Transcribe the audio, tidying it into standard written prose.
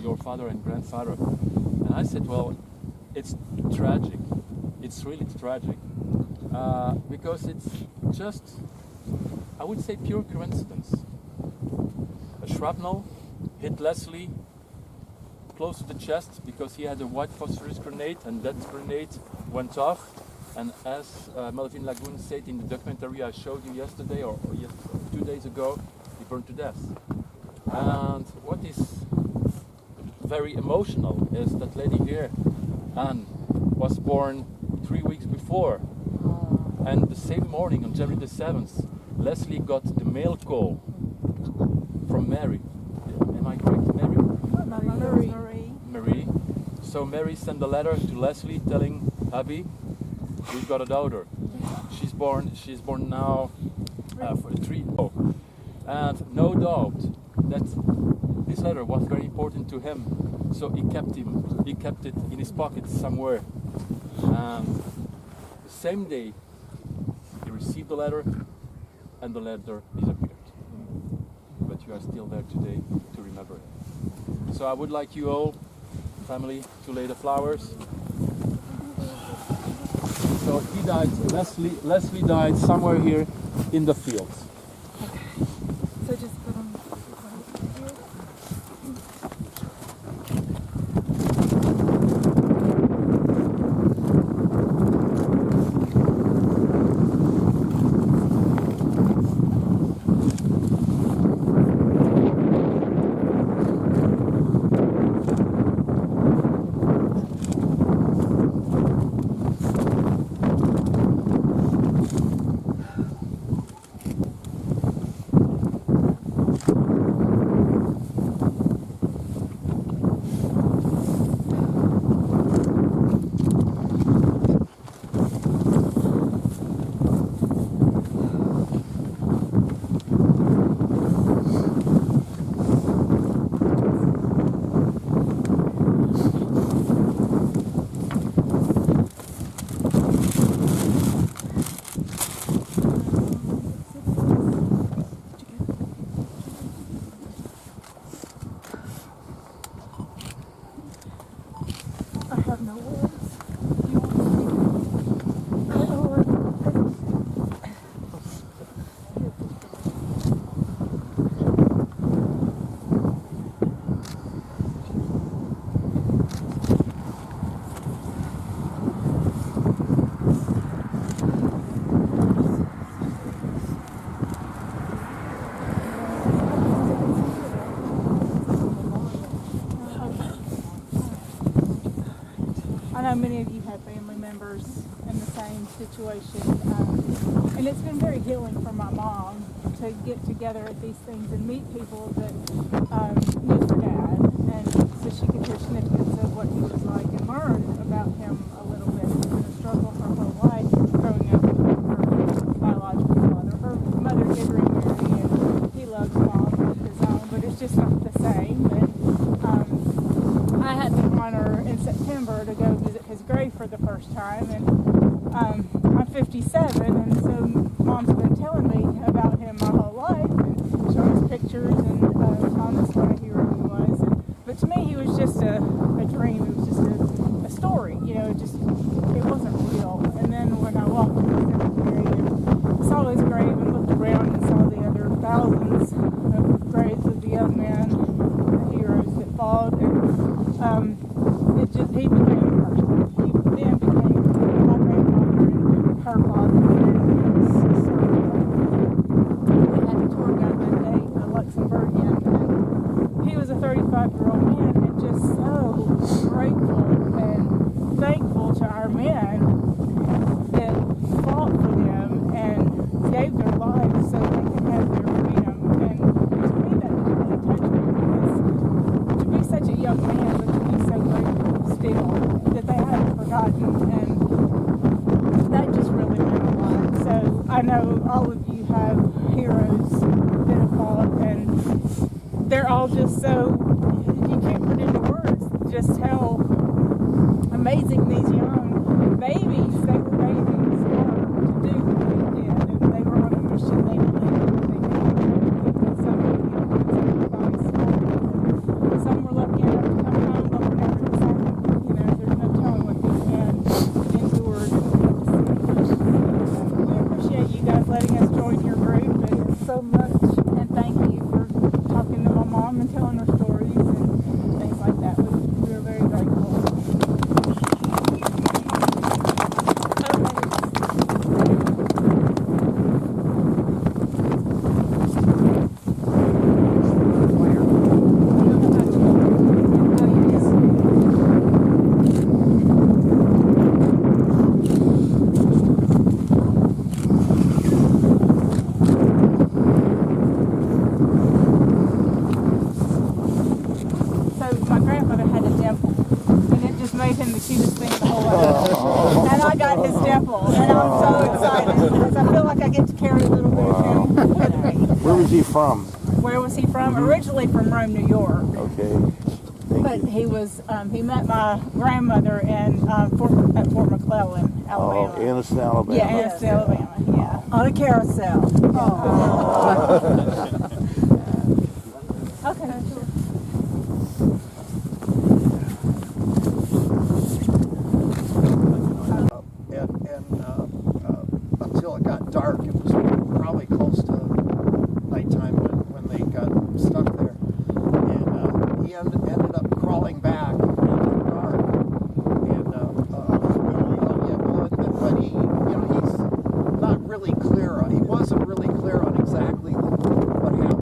your father and grandfather. And I said, well, it's tragic. It's really tragic. Because it's just, I would say, pure coincidence. A shrapnel hit Leslie close to the chest because he had a white phosphorus grenade, and that grenade went off. And as Melvin Lagoon said in the documentary I showed you yesterday or 2 days ago, he burned to death. And what is very emotional is that lady here, Anne, was born 3 weeks before. And the same morning, on January the 7th, Leslie got the mail call from Mary. Am I correct, Mary? Marie. So Mary sent a letter to Leslie telling Abby, we've got a daughter. She's born now for 3. And no doubt that this letter was very important to him. So he kept it in his pocket somewhere. And the same day he received the letter, and the letter disappeared. But you are still there today to remember it. So I would like you all, family, to lay the flowers. So he died, Leslie died somewhere here in the fields. Okay. So just put on here. I know many of you have family members in the same situation, and it's been very healing for my mom to get together at these things and meet people that knew her dad, and so she could hear snippets of what he was like and learn about him a little bit. It's been a struggle her whole life growing up with her biological father. Her mother did remarry, and he loved mom with his own, but it's just not the same. And I had the honor in September to go visit his grave for the first time, and I'm 57, and so Mom's been telling me about him my whole life, and showing us pictures, and telling us what a hero he was. But to me, he was just a dream. It was just a story, you know. It wasn't real. And then when I walked to the cemetery and saw his grave and looked around and saw the other thousands of graves of the young men, the heroes that fought, and he became personal. He then became my grandmother and her father. And it was surreal. We had a tour guide that day, a Luxembourgian, and he was a 35-year-old man, and just so grateful and thankful to our men that fought for them and gave their lives so they could have their freedom. And to me, that just really touched me, because to be such a young man, but to be so grateful still that they hadn't forgotten, and that just really meant a lot. So I know all of you have heroes that have fought, and they're all just so, you can't put into words just how amazing these young babies, they were babies, were to do what they did, and they were on a mission. They believed everything they did, and some sacrifice. Some were lucky enough to gave him the cutest thing in the whole world. And I got his dimple, and I'm so excited because I feel like I get to carry a little bit of him with me. Where was he from? Where was he from? Originally from Rome, New York. Okay. Thank But you. he was, he met my grandmother in at Fort McClellan, Alabama. Oh, Anniston, Alabama. Yeah, Anniston, Alabama. Yeah. On a carousel. Okay. Until it got dark, it was probably close to nighttime when they got stuck